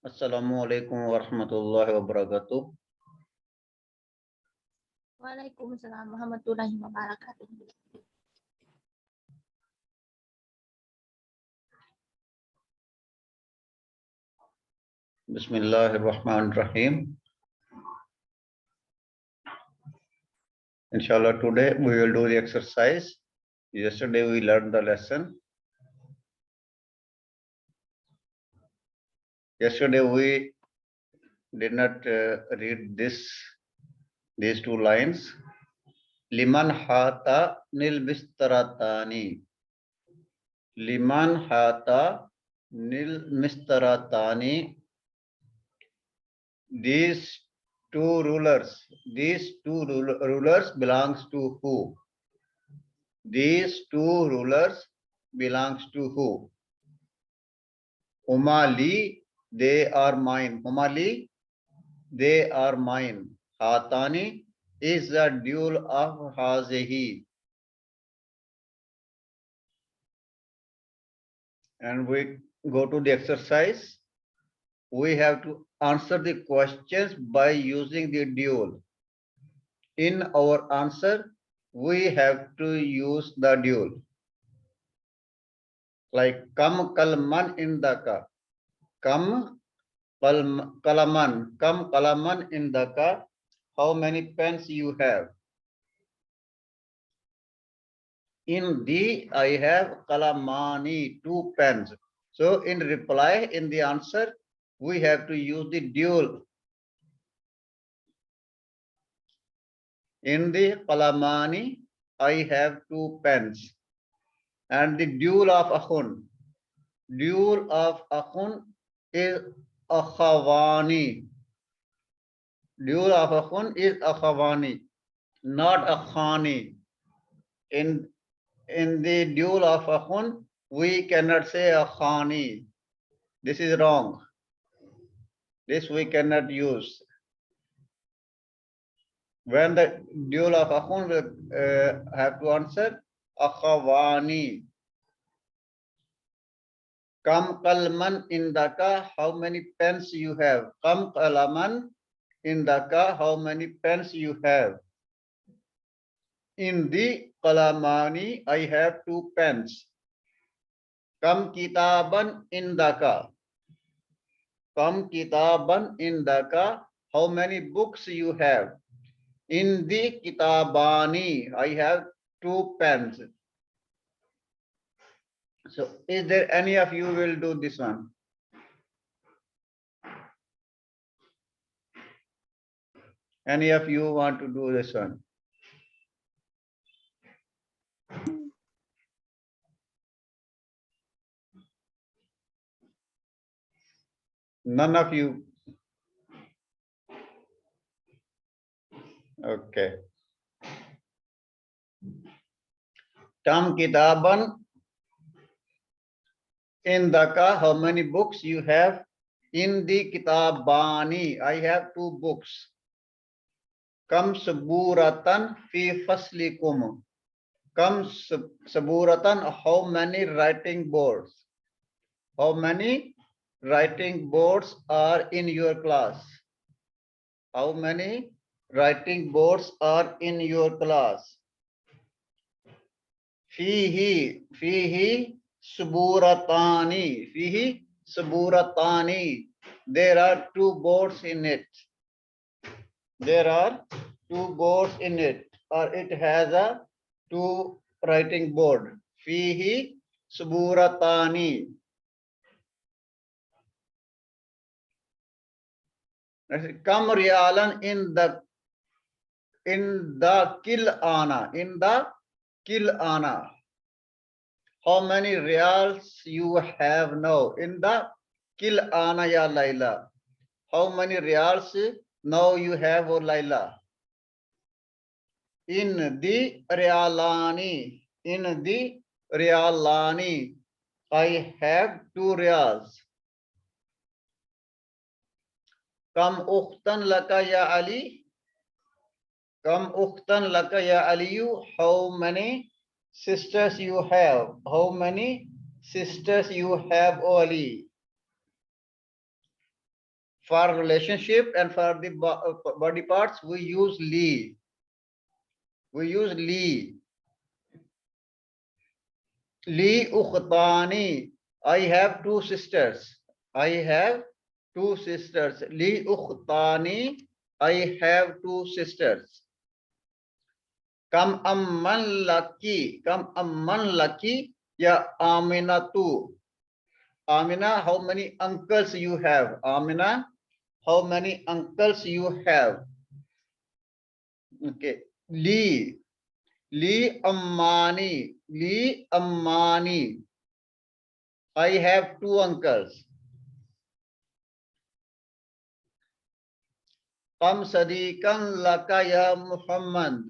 Assalamualaikum warahmatullahi wabarakatuh. Waalaikumsalam warahmatullahi wabarakatuh. Bismillahirrahmanirrahim. Inshallah, today we will do the exercise. Yesterday we learned the lesson. Yesterday we did not read these two lines. Liman hata nil mistaratani. Liman hata nil mistaratani. These two rulers belongs to who? These two rulers belongs to who? Humali, they are mine. Humali, they are mine. Hatani is the dual of hazehi. And we go to the exercise. We have to answer the questions by using the dual. In our answer, we have to use the dual. Like kam kalman indaka. Kam kalaman indaka. How many pens you have? In the I have kalamani, 2 pens. So in reply, in the answer, we have to use the dual. In the kalamani, I have 2 pens. And the dual of akhun. Dual of akhun is akhawani. Dual of akhun is akhawani, not akhani. In the dual of akhun, we cannot say akhani. This is wrong. This we cannot use. When the dual of akhun will have to answer akhawani. Kam kalman indaka, how many pens you have? Kam kalaman indaka, how many pens you have? In the kalamani, I have 2 pens. Kam kitaban indaka. Kam kitaban indaka, how many books you have? In the kitabani, I have 2 pens. So is there any of you will do this one? Any of you want to do this one? None of you. Okay. Tam kitaban indaka, how many books you have? In the kitabani, I have 2 books. Kam saburatan fi faslikum. Kam saburatan, how many writing boards? How many writing boards are in your class? How many writing boards are in your class? Fihi suburatani. There are 2 boards in it. There are 2 boards in it, or it has a 2 writing board. Fihi suburatani. Kam rialan in the kil ana. How many reals you have now? In the kil ana ya Laila. How many reals now you have, O Laila? In the realani. In the realani. I have 2 reals. Kam ukhtan laka ya Ali? Kam ukhtan laka ya Aliyu? How many sisters you have? How many sisters you have, O Ali? For relationship and for the body parts, we use li. We use li. Li ukhtani. I have two sisters. I have two sisters. Li ukhtani. I have two sisters. Kam amman laki. Kam amman laki. Ya aminatu. Amina, how many uncles you have? Amina, how many uncles you have? Okay. Li. Li ammani. Li ammani. I have two uncles. Kam sadiqan laka ya Muhammad.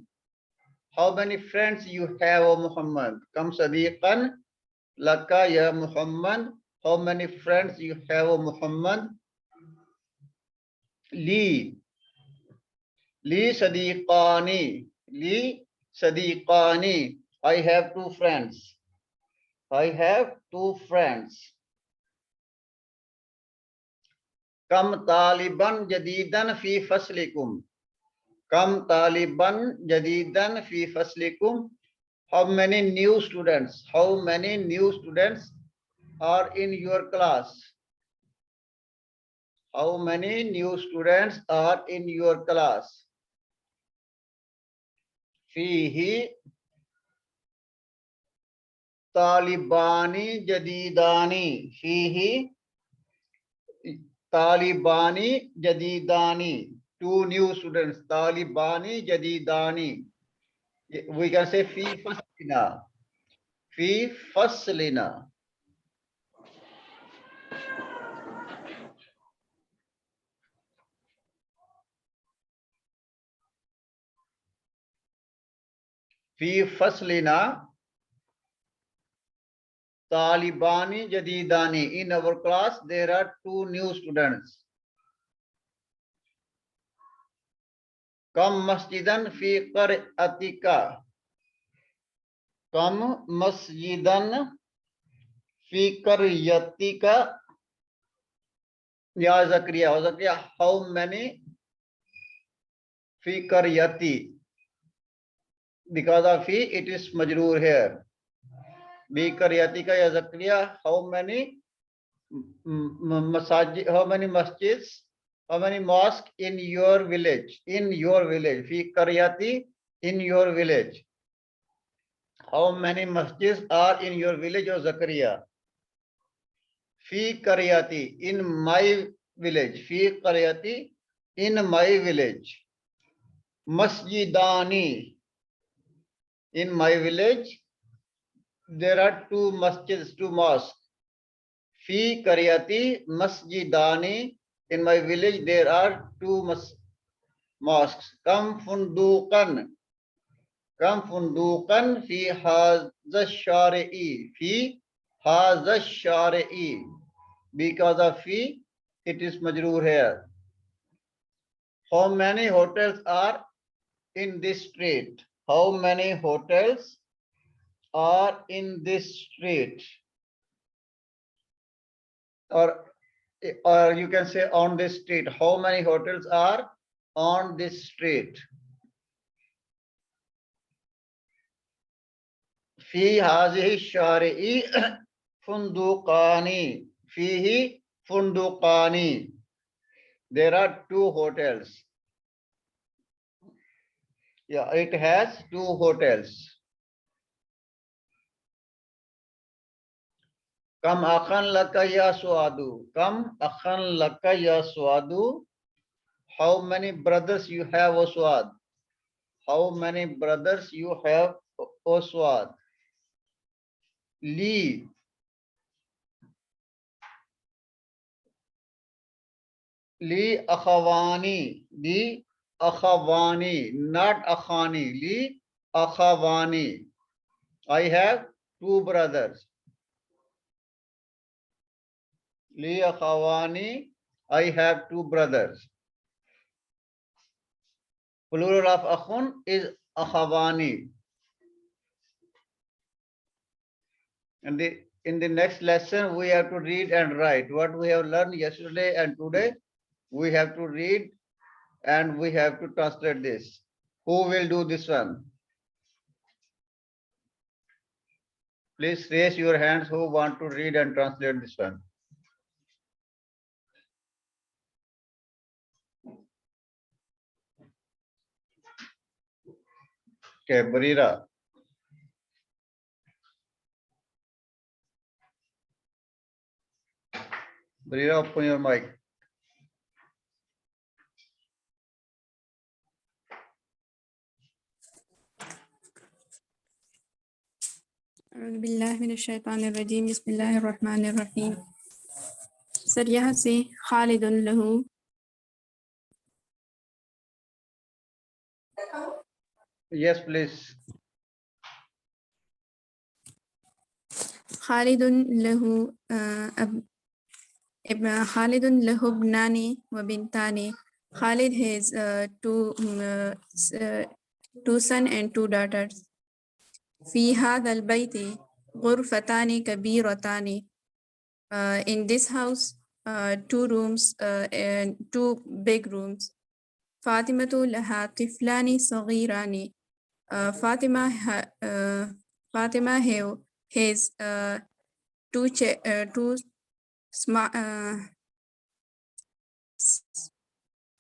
How many friends you have, O Muhammad? Kam sadiqan laka ya Muhammad. How many friends you have, O Muhammad? Li. Li sadiqani. Li sadiqani. I have two friends. I have two friends. Kam taliban jadidan fi faslikum. Kam taliban jadidan fi faslikum. How many new students? How many new students are in your class? How many new students are in your class? Fihi talibani jadidani. Fihi talibani jadidani. Two new students. Talibani jadidani. We can say fi faslina. Fi faslina. Fi faslina talibani jadidani. In our class, there are two new students. Kam masjidan fi qar'atika. Kam masjidan fi qaryatika. Ya Zakriya. Zakriya, how many fi qaryati? Because of fi, it is majroor here. Bi qaryatika ya Zakriya, how many masajid, how many masjids, how many mosques in your village? In your village. Fi qaryati, in your village. How many masjids are in your village, O Zakariya? Fi qaryati, in my village. Fi qaryati, in my village. Masjidani, in my village, there are two masjids, two mosques. Fi qaryati masjidani, in my village, there are two mosques. Kam funduqan. Kam funduqan fi hadha shari'i. Fi hadha shari'i. Because of fi, it is majroor here. How many hotels are in this street? How many hotels are in this street? Or you can say on this street. How many hotels are on this street? في هذه الشارع فندقان. فيه فندقان. There are two hotels. Yeah, it has two hotels. Kam akhan laka ya Suadu. Kam akhan laka ya Suadu. How many brothers you have, O Suad? How many brothers you have, O Suad? Li. Li akhawani. Li akhawani. Not akhani. Li akhawani. I have two brothers. Li akhawani. I have two brothers. Plural of akhun is akhawani. And in the next lesson, we have to read and write what we have learned yesterday and today. We have to read and we have to translate this. Who will do this one? Please raise your hands who want to read and translate this one. Okay, Barira. Barira, open your mic. أعوذ بالله من الشيطان الرجيم بسم الله الرحمن الرحيم sir यहाँ से खालिद लहू Yes, please. Khalid लहू खालिद लहू बनानी व बिनतानी Khalid has two sons and two daughters. في هذا البيت غرفتان كبيرتان. In this house, two rooms and two big rooms. فاطمة لها طفلان صغيران. Fatima has two small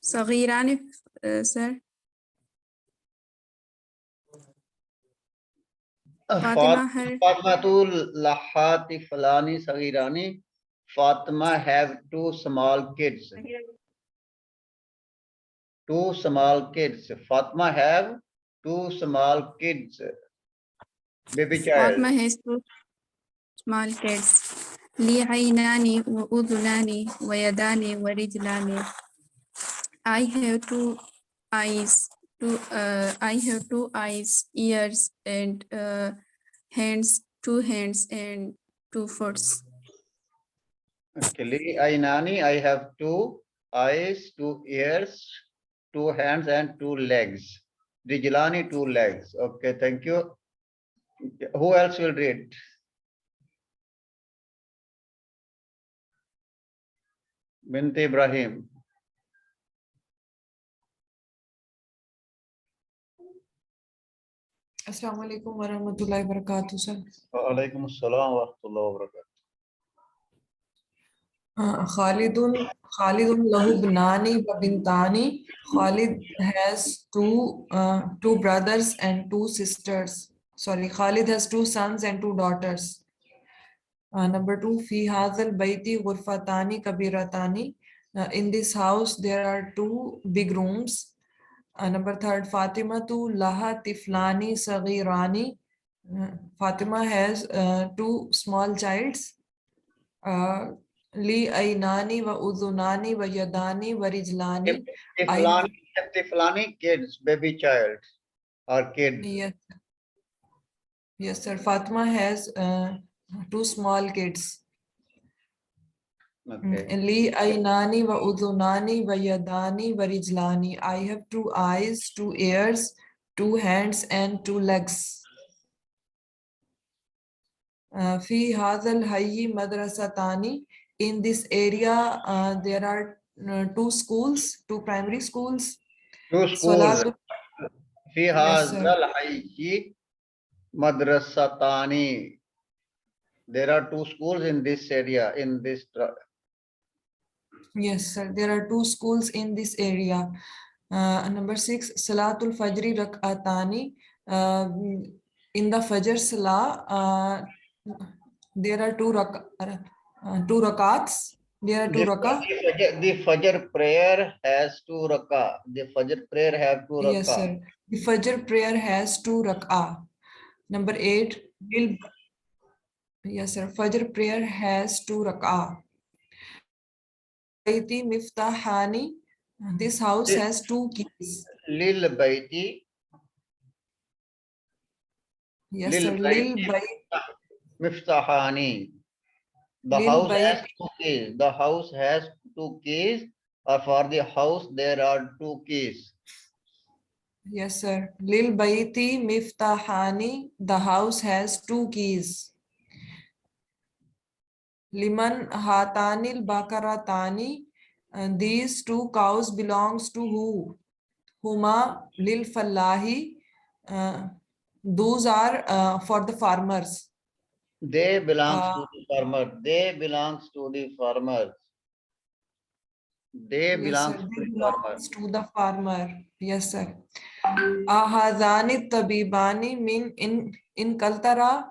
صغيران sir. Fatima her Fatmatul Lahati Falani Sagirani. Fatima have two small kids. Two small kids. Fatima have two small kids. Baby child. Fatima has two small kids. لي عينان وأذنان ويدان ورجلان. I have two eyes, ears, and hands, two hands and two foot. Okay, Li Ainani, I have two eyes, two ears, two hands, and two legs. Rijlani, two legs. Okay, thank you. Who else will read? Binti Ibrahim. Assalamu alaikum wa rahmatullahi wa barakatuh, sir. Wa alaikum assalam wa rahmatullahi wa barakatuh. Khalidun lahu bnani wa bintani. Khalid has two brothers and two sisters. Sorry, Khalid has two sons and two daughters. Number two, fi hadhal baiti ghurfatani kabiratani. In this house there are two big rooms. Number third, Fatima tu laha tiflani sagirani. Fatima has two small childs. Li ainani wa udhunani wa yadani wa rijlani. Tiflani kids, baby child or kid. Yes, sir. Fatima has two small kids. Okay. Li ainani wa udhunani wa yadani wa rijlani. I have two eyes, two ears, two hands, and two legs. Fi hadhal hayyi madrasatani. In this area, there are two schools, two primary schools. Two schools. Fi hadhal hayyi madrasatani. There are two schools in this area, in this. Yes, sir. There are two schools in this area. Number 6, Salatul Fajri Rak'atani. In the Fajr Salah, there are two rakats. There are two rakats. The Fajr prayer has two rakah. The Fajr prayer have two rakah. Yes, sir. The Fajr prayer has two rakah. Number 8, yes, sir. Fajr prayer has two rakah. Baiti Miftahani. This house has two keys. Lil Baiti. Yes, sir. Lil Baiti Miftahani. The house has two keys. The house has two keys. Or for the house, there are two keys. Yes, sir. Lil Baiti Miftahani. The house has two keys. Liman Hatanil Bakaratani. These two cows belongs to who? Huma lil fallahi. Those are for the farmers. They belongs Uh, to the farmer. They belongs to the farmers. They yes, sir. belongs to They the farmer. belongs to the farmer. Yes, sir. Ahadani tabibani mean in Kaltara.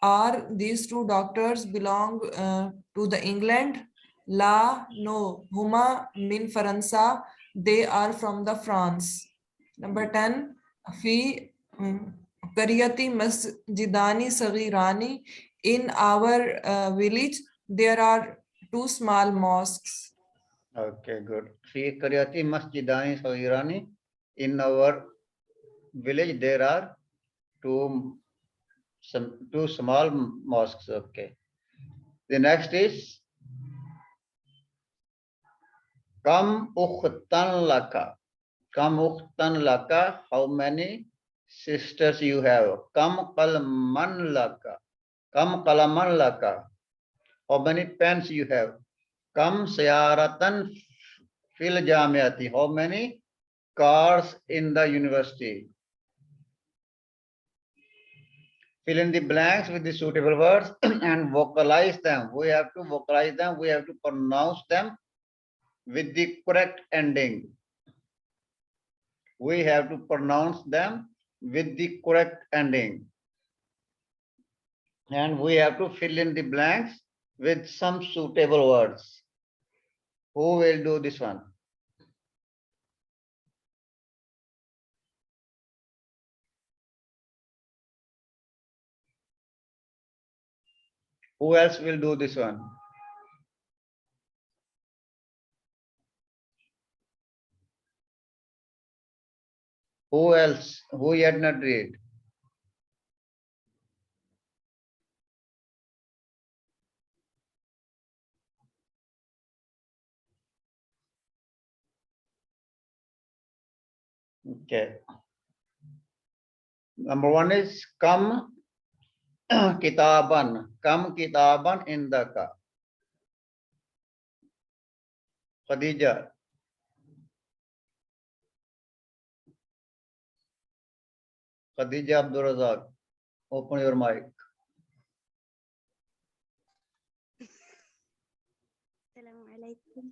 Are these two doctors belong to the England? La, no. Huma min Faransa. They are from the France. Number 10. Fi Kariyati masjidani sagirani. In our village, there are two small mosques. Okay, good. Fi Karyati Masjidani Sahirani. In our village, there are two small mosques. Okay. The next is Kam Ukhtan Laka. Kam Ukhtan Laka. How many sisters you have? Kam Kalman Laka. Kam Kalaman Laka. How many pens you have? Kam Sayaratan Fil Jamiati. How many cars in the university? Fill in the blanks with the suitable words and vocalize them. We have to vocalize them. We have to pronounce them with the correct ending. We have to pronounce them with the correct ending. And we have to fill in the blanks with some suitable words. Who will do this one? Who else will do this one? Who else? Who yet not read? Okay. Number one is Kam Kitaban. Kam Kitaban in the ka. Khadija. Khadija Abdul Razak. Open your mic. Assalamualaikum.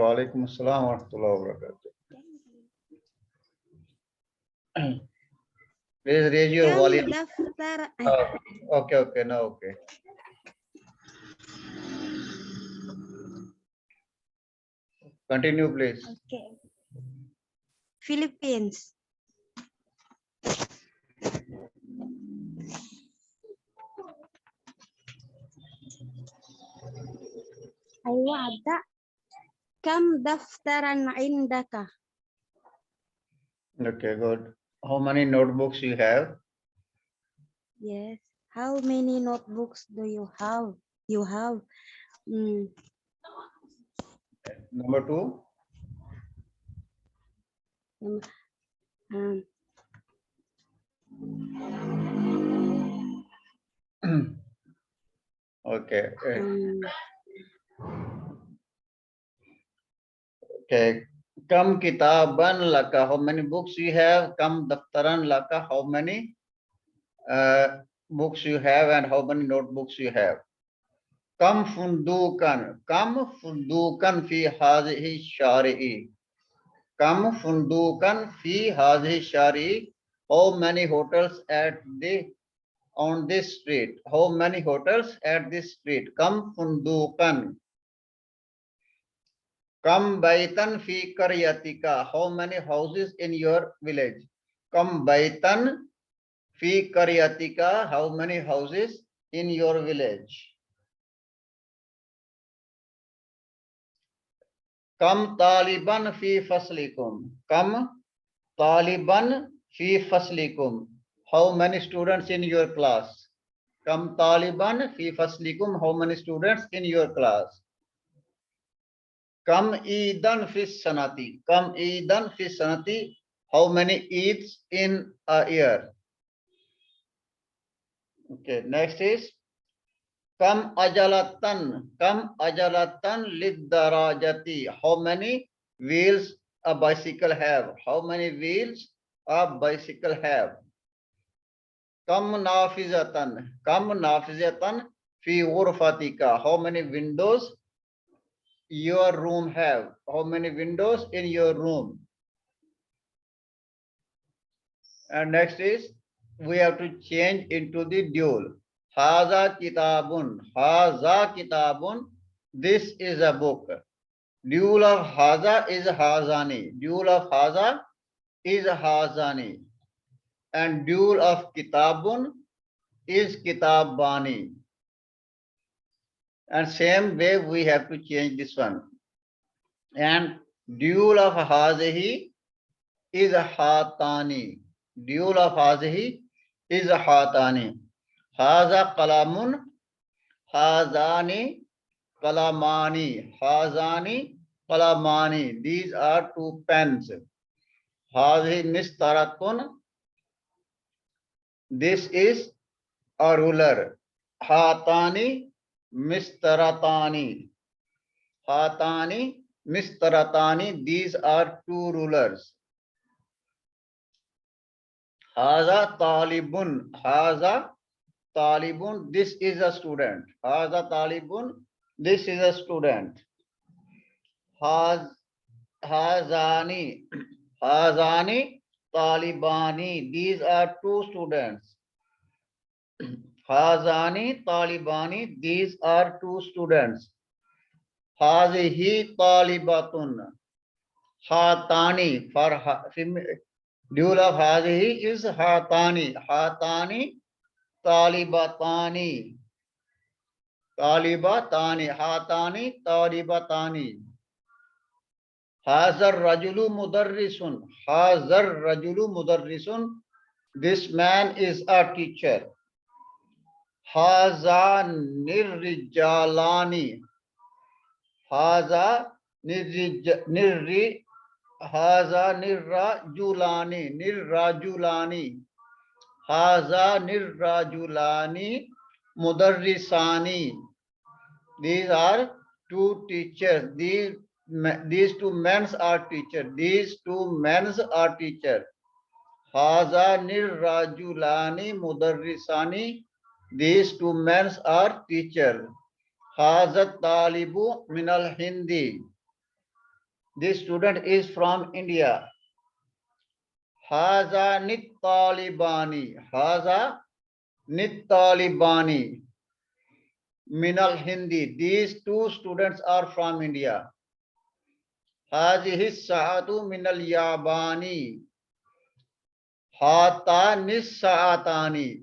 Walaikum assalam wa rahmatullahi wa barakatuh. Please raise your Kam volume. daftar Okay, okay, no, okay. Continue, please. okay. Philippines. أيوة عدى. كم دفترا عندك؟ Okay, good. How many notebooks you have? Yes. How many notebooks do you have? You have. Number two. Um, Okay. um, Okay. Kam kitaban laka. How many books you have? Kam daftaran laka. How many books you have and how many notebooks you have? Kam fundukan. Kam fundukan fi hazihi shari'i. Kam fundukan fi hazihi shari'i. How many hotels on this street? How many hotels at this street? Kam fundukan. Kam baitan fi karyatika. How many houses in your village? Kam baitan fi karyatika. How many houses in your village? Kam taliban fi faslikum. Kam taliban fi faslikum. How many students in your class? Kam taliban fi faslikum. How many students in your class? Kam Eidan fi sanati. Kam Eidan fi sanati. How many Eids in a year? Okay, next is Kam ajalatan lid darajati. How many wheels a bicycle have? How many wheels a bicycle have? Kam nafizatan fi ghurfatika. How many windows your room have? How many windows in your room? And next is we have to change into the dual. Haza kitabun. Haza kitabun. This is a book. Dual of haza is hazani. Dual of haza is hazani. And dual of kitabun is kitabani. And same way we have to change this one. And dual of hazihi is hatani. Dual of hazihi is hatani. Haza kalamun, hazani kalamani, hazani kalamani. These are two pens. Hazihi mistaratun. This is a ruler. Hatani mistaratani. Hatani mistaratani. These are two rulers. Haza talibun. Haza talibun. This is a student. Haza talibun. This is a student. Hazani. Hazani talibani. These are two students. Hazani talibani. These are two students. Hazihi talibatun. Hatani for dual of hazihi is hatani. Hatani talibatani. Talibatani. Hatani talibatani. Hazar rajulu mudarrisun. Hazar rajulu mudarrisun. This man is a teacher. Haza nirrijalani. Haza Haza nirrajulani. Haza nirrajulani mudarrisani. These are two teachers. These two men are teachers. These two men are teachers. Haza nirrajulani mudarrisani. These two men are teachers. Haza talibu minal Hindi. This student is from India. Haza nit talibani. Haza nit talibani minal Hindi. These two students are from India. Hazihi saatu minal yabani. Hata nissaatani.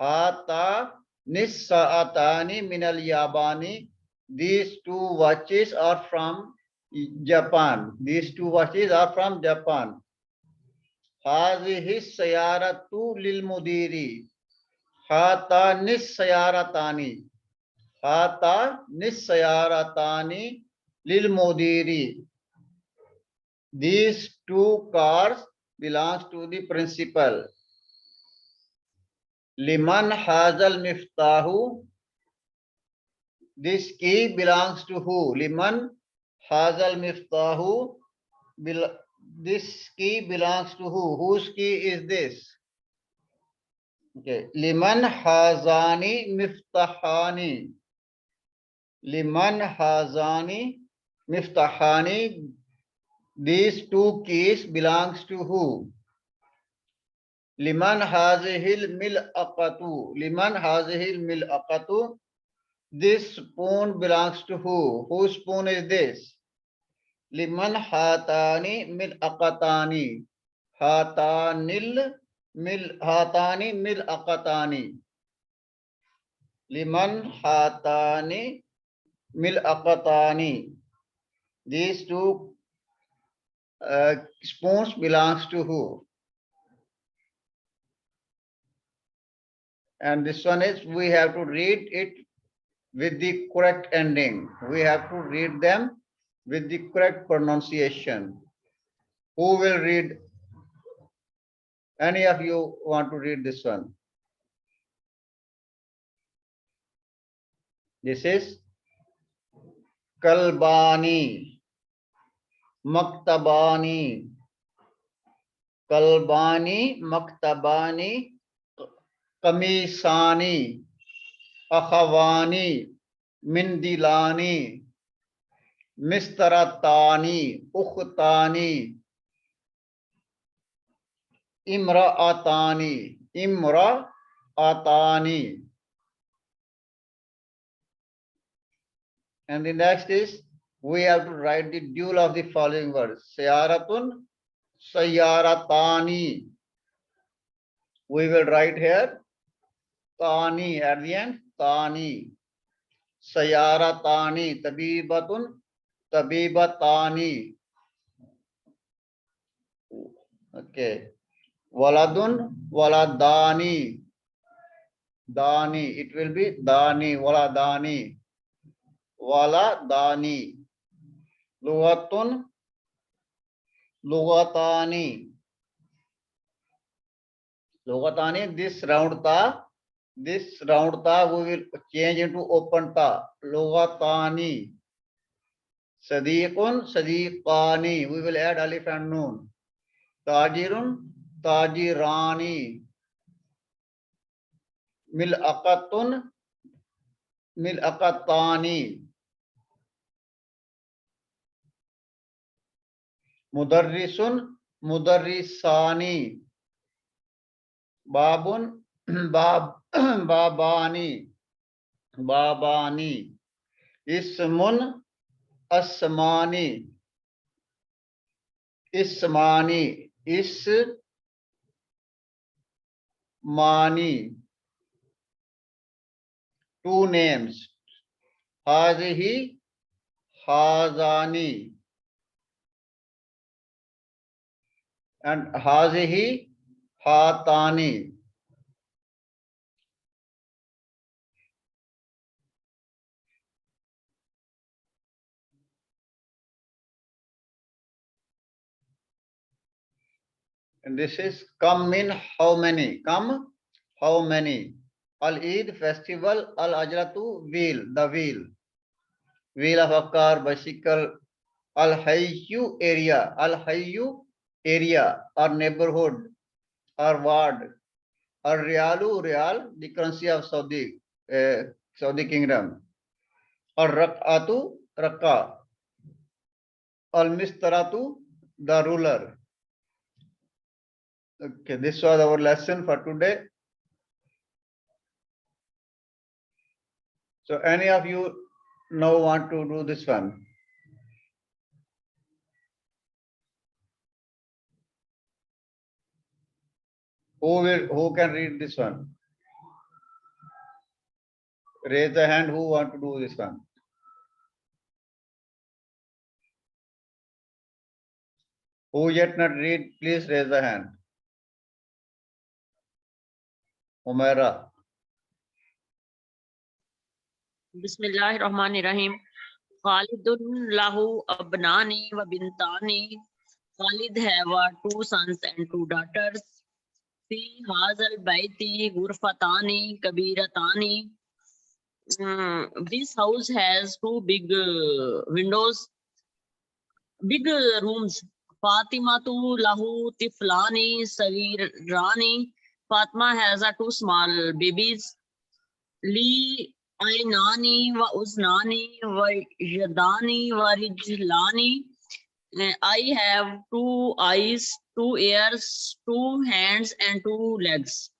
Hata nissaatani minal yabani. These two watches are from Japan. These two watches are from Japan. Hazihi sayaratu lil mudiri. Hata nissayaratani. Hata nissayaratani lil mudiri. These two cars belongs to the principal. Liman hazal miftahu. This key belongs to who? Liman hazal miftahu. This key belongs to who? Whose key is this? Okay. Liman hazani miftahani. Liman hazani miftahani. These two keys belongs to who? Liman hazihil mil'aqatu. Liman hazihil mil'aqatu. This spoon belongs to who? Whose spoon is this? Liman hatani mil'aqatani. Hatani mil'aqatani. Liman hatani mil'aqatani. These two spoons belongs to who? And this one is, we have to read it with the correct ending. We have to read them with the correct pronunciation. Who will read? Any of you want to read this one? This is kalbani, maktabani, kalbani, maktabani, kamisani, akhawani, mindilani, mistaratani, ukhtani, imraatani, imraatani. And the next is, we have to write the dual of the following words. Sayaratun, sayaratani. We will write here tani at the end, tani. Sayaratani, tabibatun, tabibatani. Okay. Waladun, waladani. Dani, it will be dani, waladani. Waladani. Lugatun, lugatani. Lugatani, this round ta we will change into open ta. Lugatani. Sadiqun, sadiqani. We will add alif and noon. Tajirun, tajirani. Mil'aqatun, mil'aqatani. Mudarrisun, mudarrisani. Babun, babani. Babani. Ismun, asmani. Ismani. Ismani. Two names. Hazihi, hazani. And hazihi, hatani. And this is come in how many? Come how many? Al-Eid festival, Al-Ajratu wheel, the wheel. Wheel of a car, bicycle. Al-Hayyu area, Al-Hayyu area or neighborhood or ward. Al-Rialu real, the currency of Saudi Kingdom. Al-Rak'atu Rak'a. Al-Mistaratu the ruler. Okay, this was our lesson for today. So any of you now want to do this one? Who can read this one? Raise the hand who want to do this one. Who yet not read, please raise the hand. Umaira. Bismillahirrahmanirrahim. Khalidun lahu abnani wa bintani. Khalid have two sons and two daughters. Fi hazal baiti ghurfatani kabiratani. This house has two big windows, big rooms. Fatimatu lahu tiflani sagirani. Fatma has two small babies. Li ainani wa uznani wa yadani wa rijlani. I have two eyes, two ears, two hands, and two legs.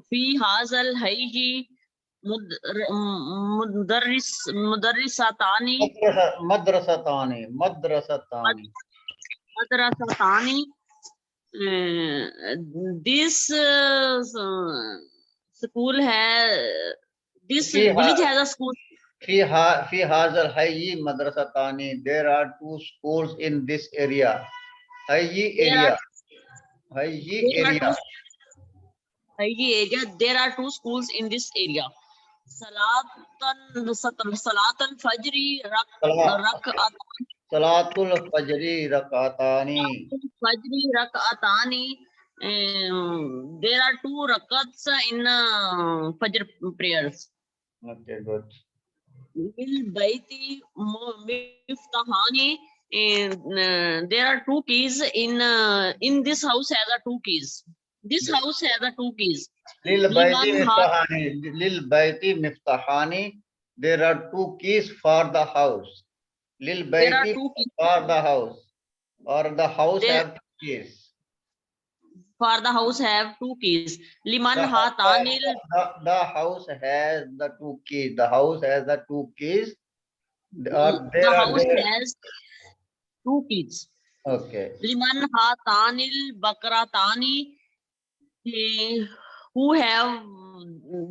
Fi hazal hayji mudarrisatani. Madrasatani. Madrasatani. This school has, this village has a school. Fi hazal hayyi madrasatani. There are two schools in this area. Hayyi area. Hayyi area. There are two schools in this area. Salatan Fajri Rak'atan. Salatul Fajri Rakatani. Fajri rak'atani. There are 2 rakats in Fajr prayers. Okay, good. Bil baiti miftahani. There are 2 keys in this house has a 2 keys. This house has a 2 keys. Lil Baiti Liman Miftahani. Lil Baiti Miftahani. There are 2 keys for the house. Lil there are Baiti 2 keys for the house. Or the house there have 2 keys. for the house have 2 keys. Liman The, hatanil. the house has the 2 keys. The house has the 2 keys. Or The there are house there. has 2 keys. Okay. Liman hatanil bakratani. Who have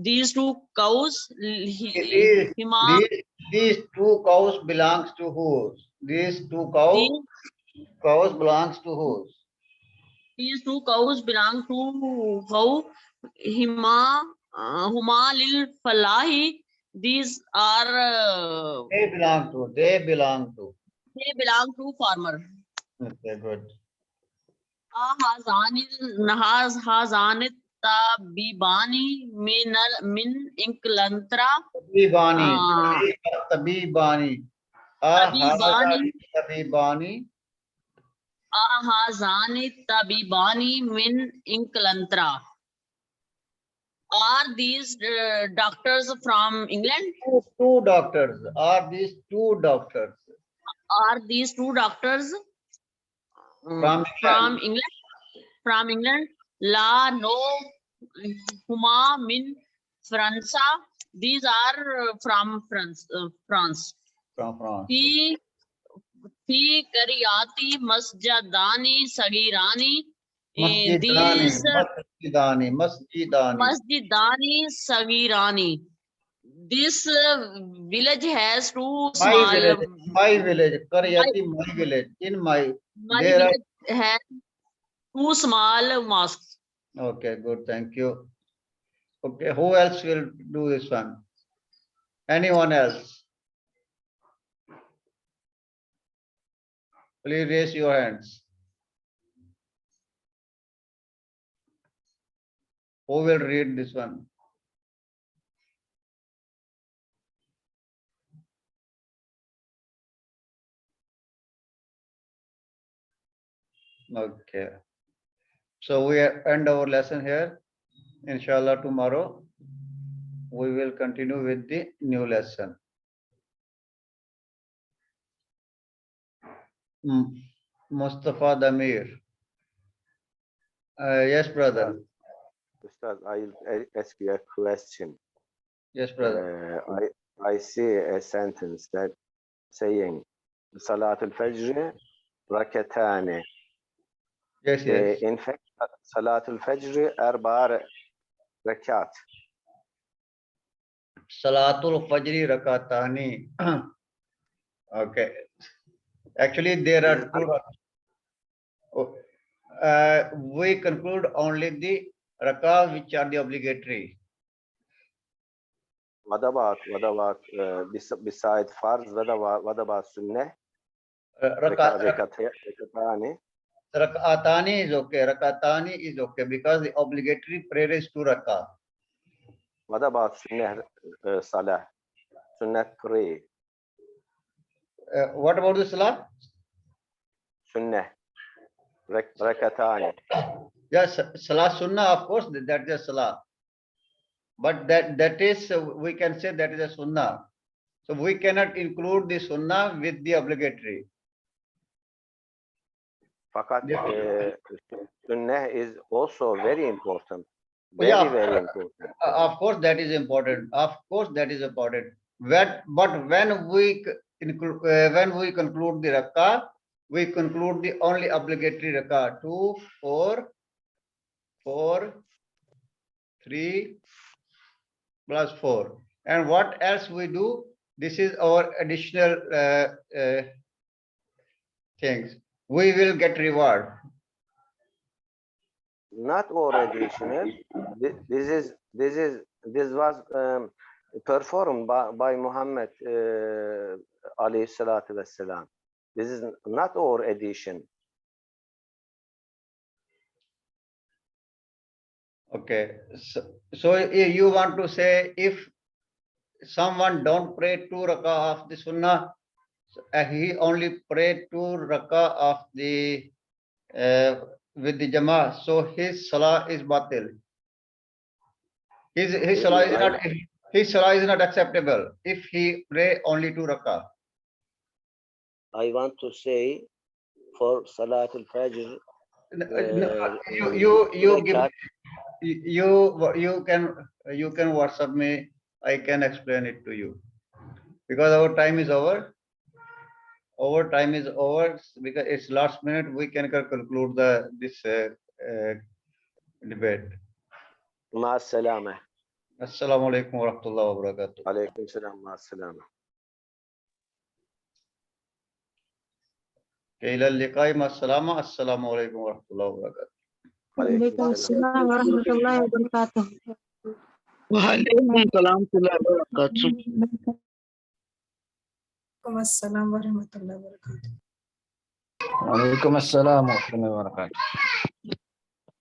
these 2 cows? These, Hima. these, these 2 cows belongs to who? These 2 These, cows belongs to who? these 2 cows belong to how? Huma lil falahi. These are They belong to. they belong to farmer. Okay, good. Hazanit tabibani min inklantra. Tabibani. uh, Tabibani. Tabibani. Tabibani. Hazanit tabibani min inklantra. Are these doctors from England? Two doctors. Are these 2 doctors Are these 2 doctors from from England? England? From England? La no. Huma min França. These are from France. France. From France. Fi kariyati masjidani sagirani. Masjidani. These Masjidani. Masjidani. masjidani sagirani. This village has 2 My small. village. My village. Karyati, my village. In my. My There are. village has 2 small mosques. Okay, good. Thank you. Okay, who else will do this one? Anyone else? Please raise your hands. Who will read this one? Okay. So we end our lesson here. Inshallah, tomorrow we will continue with the new lesson. Mustafa Damir. Yes, brother. Ustaz, I'll ask you a question. Yes, brother. I see a sentence that saying Salat al-Fajr rakatane. Yes, yes. In fact, Salat al-Fajr arba rakat. Salatul Fajri Rakatani. Okay. Actually, there are 2. We conclude only the rakah which are the obligatory. What about besides farz? What about sunnah? Rakatane. Rakatani is okay. Rakatani is okay because the obligatory prayer is 2 rakah. What about sunnah salah? Sunnah pray. What about the salah? Sunnah rakatane. Yes, salah sunnah, of course, that is a salah. But that is, we can say that is a sunnah. So we cannot include the sunnah with the obligatory. Fakat sunnah is also very important. Yeah, Very important. of course, that is important. Of course, that is important. But when we conclude the rakah, we conclude the only obligatory rakah 2, 4, 4, 3 plus 4. And what else we do? This is our additional things. We will get reward. Not all additional. This was performed by Muhammad alayhi salatu wassalam. This is not or addition. Okay. So you want to say if someone don't pray 2 rakah of the sunnah, he only prayed 2 rakah of the with the jama'ah, so his salah is batil. His salah is not acceptable if he pray only 2 rakah. I want to say for Salat al-Fajr, You give you can WhatsApp me. I can explain it to you because our time is over. Our time is over because it's last minute. We can conclude this debate. مع السلامة. Assalamu alaikum wa rahmatullahi wa barakatuh. عليكم السلام مع السلامة. إلى اللقاء مع السلامة. السلام عليكم ورحمة الله وبركاته. عليكم السلام. Waalaikumsalam warahmatullahi wabarakatuh. وعليكم السلام ورحمة الله وبركاته. Assalamu warahmatullahi wabarakatuh. وعليكم السلام ورحمة الله وبركاته.